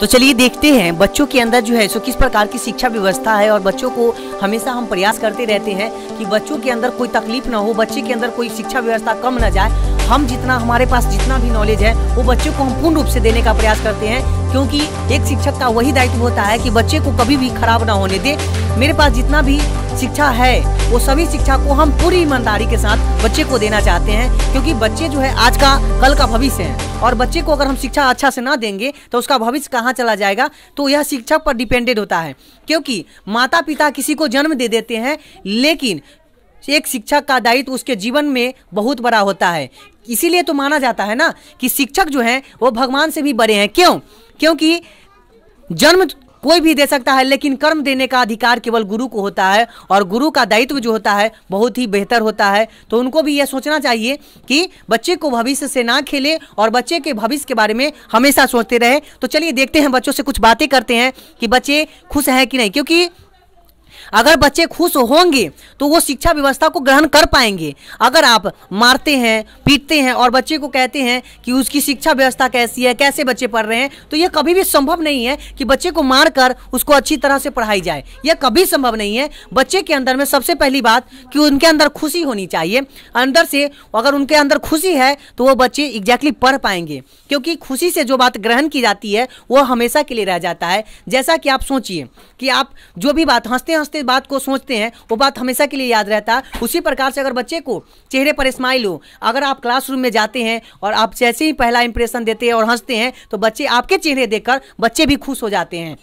तो चलिए देखते हैं बच्चों के अंदर जो है सो किस प्रकार की शिक्षा व्यवस्था है। और बच्चों को हमेशा हम प्रयास करते रहते हैं कि बच्चों के अंदर कोई तकलीफ ना हो, बच्चे के अंदर कोई शिक्षा व्यवस्था कम ना जाए। हम जितना हमारे पास जितना भी नॉलेज है वो बच्चों को हम पूर्ण रूप से देने का प्रयास करते हैं, क्योंकि एक शिक्षक का वही दायित्व होता है कि बच्चे को कभी भी खराब ना होने दे। मेरे पास जितना भी शिक्षा है वो सभी शिक्षा को हम पूरी ईमानदारी के साथ बच्चे को देना चाहते हैं, क्योंकि बच्चे जो है आज का कल का भविष्य है। और बच्चे को अगर हम शिक्षा अच्छा से ना देंगे तो उसका भविष्य कहाँ चला जाएगा, तो यह शिक्षक पर डिपेंडेड होता है। क्योंकि माता पिता किसी को जन्म दे देते हैं, लेकिन एक शिक्षक का दायित्व उसके जीवन में बहुत बड़ा होता है। इसीलिए तो माना जाता है ना कि शिक्षक जो हैं वो भगवान से भी बड़े हैं। क्यों? क्योंकि जन्म कोई भी दे सकता है, लेकिन कर्म देने का अधिकार केवल गुरु को होता है, और गुरु का दायित्व जो होता है बहुत ही बेहतर होता है। तो उनको भी यह सोचना चाहिए कि बच्चे को भविष्य से ना खेले और बच्चे के भविष्य के बारे में हमेशा सोचते रहे। तो चलिए देखते हैं, बच्चों से कुछ बातें करते हैं कि बच्चे खुश हैं कि नहीं। क्योंकि अगर बच्चे खुश होंगे तो वो शिक्षा व्यवस्था को ग्रहण कर पाएंगे। अगर आप मारते हैं, पीटते हैं और बच्चे को कहते हैं कि उसकी शिक्षा व्यवस्था कैसी है, कैसे बच्चे पढ़ रहे हैं, तो यह कभी भी संभव नहीं है कि बच्चे को मारकर उसको अच्छी तरह से पढ़ाई जाए। यह कभी संभव नहीं है। बच्चे के अंदर में सबसे पहली बात कि उनके अंदर खुशी होनी चाहिए। अंदर से अगर उनके अंदर खुशी है तो वो बच्चे एग्जैक्टली पढ़ पाएंगे, क्योंकि खुशी से जो बात ग्रहण की जाती है वो हमेशा के लिए रह जाता है। जैसा कि आप सोचिए कि आप जो भी बात हंसते हंसते बात को सोचते हैं वो बात हमेशा के लिए याद रहता है। उसी प्रकार से अगर बच्चे को चेहरे पर स्माइल हो, अगर आप क्लासरूम में जाते हैं और आप जैसे ही पहला इंप्रेशन देते हैं और हंसते हैं तो बच्चे आपके चेहरे देखकर बच्चे भी खुश हो जाते हैं।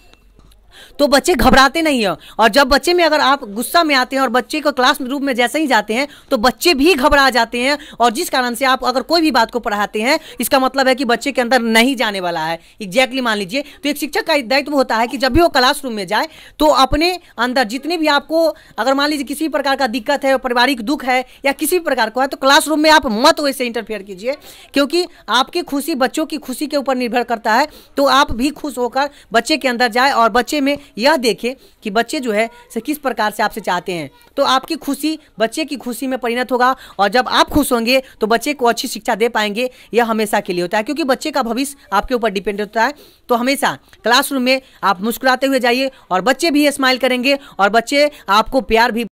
तो बच्चे घबराते नहीं है। और जब बच्चे में अगर आप गुस्सा में आते हैं और बच्चे को क्लास रूम में जैसे ही जाते हैं तो बच्चे भी घबरा जाते हैं, और जिस कारण से आप अगर कोई भी बात को पढ़ाते हैं इसका मतलब है कि बच्चे के अंदर नहीं जाने वाला है। एग्जैक्टली मान लीजिए, तो एक शिक्षक का दायित्व होता है कि जब भी वो क्लासरूम में जाए तो अपने अंदर जितने भी आपको अगर मान लीजिए किसी प्रकार का दिक्कत है, पारिवारिक दुख है या किसी प्रकार का है, तो क्लासरूम में आप मत वैसे इंटरफेयर कीजिए, क्योंकि आपकी खुशी बच्चों की खुशी के ऊपर निर्भर करता है। तो आप भी खुश होकर बच्चे के अंदर जाए और बच्चे में यह देखें कि बच्चे जो है से किस प्रकार से आपसे चाहते हैं। तो आपकी खुशी बच्चे की खुशी में परिणत होगा, और जब आप खुश होंगे तो बच्चे को अच्छी शिक्षा दे पाएंगे। यह हमेशा के लिए होता है, क्योंकि बच्चे का भविष्य आपके ऊपर डिपेंड होता है। तो हमेशा क्लासरूम में आप मुस्कुराते हुए जाइए और बच्चे भी स्माइल करेंगे और बच्चे आपको प्यार भी